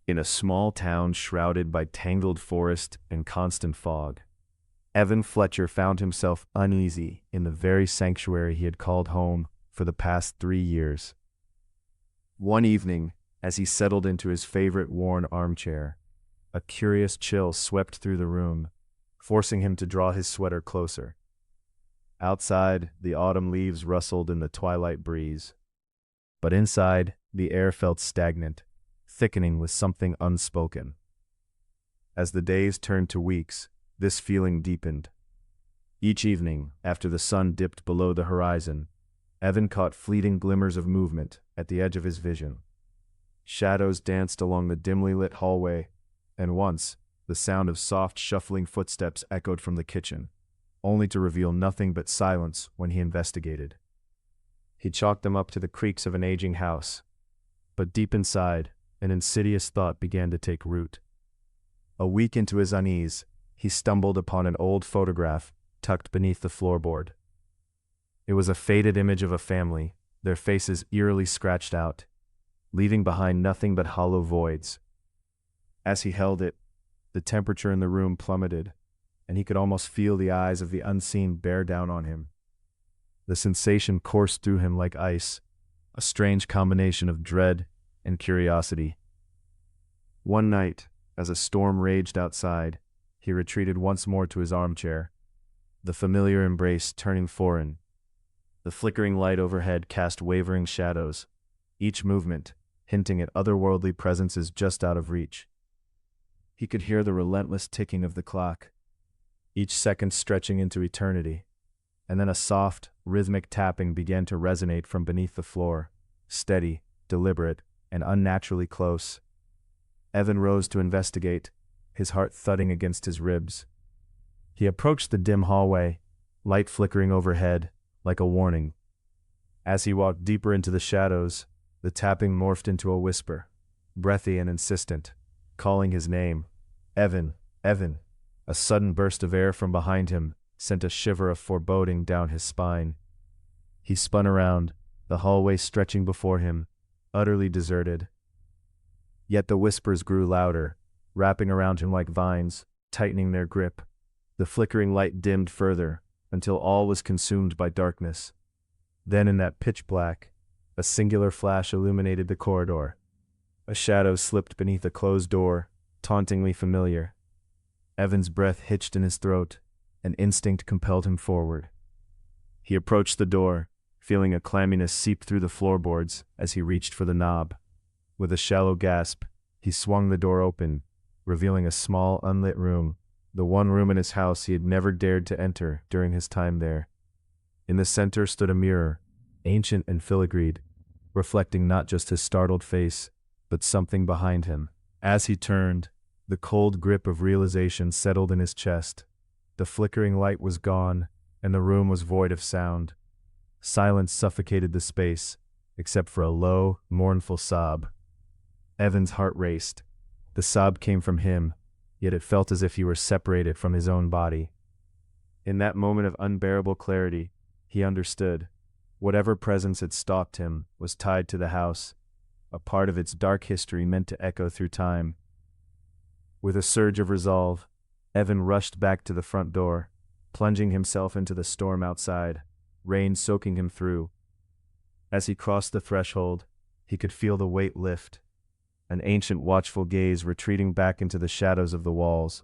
In a small town shrouded by tangled forest and constant fog, Evan Fletcher found himself uneasy in the very sanctuary he had called home for the past 3 years. One evening, as he settled into his favorite worn armchair, a curious chill swept through the room, forcing him to draw his sweater closer. Outside, the autumn leaves rustled in the twilight breeze, but inside, the air felt stagnant, thickening with something unspoken. As the days turned to weeks, this feeling deepened. Each evening, after the sun dipped below the horizon, Evan caught fleeting glimmers of movement at the edge of his vision. Shadows danced along the dimly lit hallway, and once, the sound of soft, shuffling footsteps echoed from the kitchen, only to reveal nothing but silence when he investigated. He chalked them up to the creaks of an aging house, but deep inside, an insidious thought began to take root. A week into his unease, he stumbled upon an old photograph tucked beneath the floorboard. It was a faded image of a family, their faces eerily scratched out, leaving behind nothing but hollow voids. As he held it, the temperature in the room plummeted, and he could almost feel the eyes of the unseen bear down on him. The sensation coursed through him like ice, a strange combination of dread and curiosity. One night, as a storm raged outside, he retreated once more to his armchair, the familiar embrace turning foreign. The flickering light overhead cast wavering shadows, each movement hinting at otherworldly presences just out of reach. He could hear the relentless ticking of the clock, each second stretching into eternity, and then a soft, rhythmic tapping began to resonate from beneath the floor, steady, deliberate, and unnaturally close. Evan rose to investigate, his heart thudding against his ribs. He approached the dim hallway, light flickering overhead, like a warning. As he walked deeper into the shadows, the tapping morphed into a whisper, breathy and insistent, calling his name. Evan, Evan. A sudden burst of air from behind him sent a shiver of foreboding down his spine. He spun around, the hallway stretching before him, utterly deserted. Yet the whispers grew louder, wrapping around him like vines, tightening their grip. The flickering light dimmed further, until all was consumed by darkness. Then in that pitch black, a singular flash illuminated the corridor. A shadow slipped beneath a closed door, tauntingly familiar. Evan's breath hitched in his throat, and instinct compelled him forward. He approached the door, feeling a clamminess seep through the floorboards as he reached for the knob. With a shallow gasp, he swung the door open, revealing a small, unlit room, the one room in his house he had never dared to enter during his time there. In the center stood a mirror, ancient and filigreed, reflecting not just his startled face, but something behind him. As he turned, the cold grip of realization settled in his chest. The flickering light was gone, and the room was void of sound. Silence suffocated the space, except for a low, mournful sob. Evan's heart raced. The sob came from him, yet it felt as if he were separated from his own body. In that moment of unbearable clarity, he understood. Whatever presence had stalked him was tied to the house, a part of its dark history meant to echo through time. With a surge of resolve, Evan rushed back to the front door, plunging himself into the storm outside, rain soaking him through. As he crossed the threshold, he could feel the weight lift, an ancient watchful gaze retreating back into the shadows of the walls.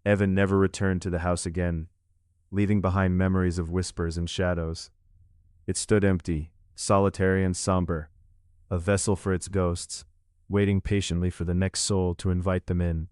Evan never returned to the house again, leaving behind memories of whispers and shadows. It stood empty, solitary and somber, a vessel for its ghosts, waiting patiently for the next soul to invite them in.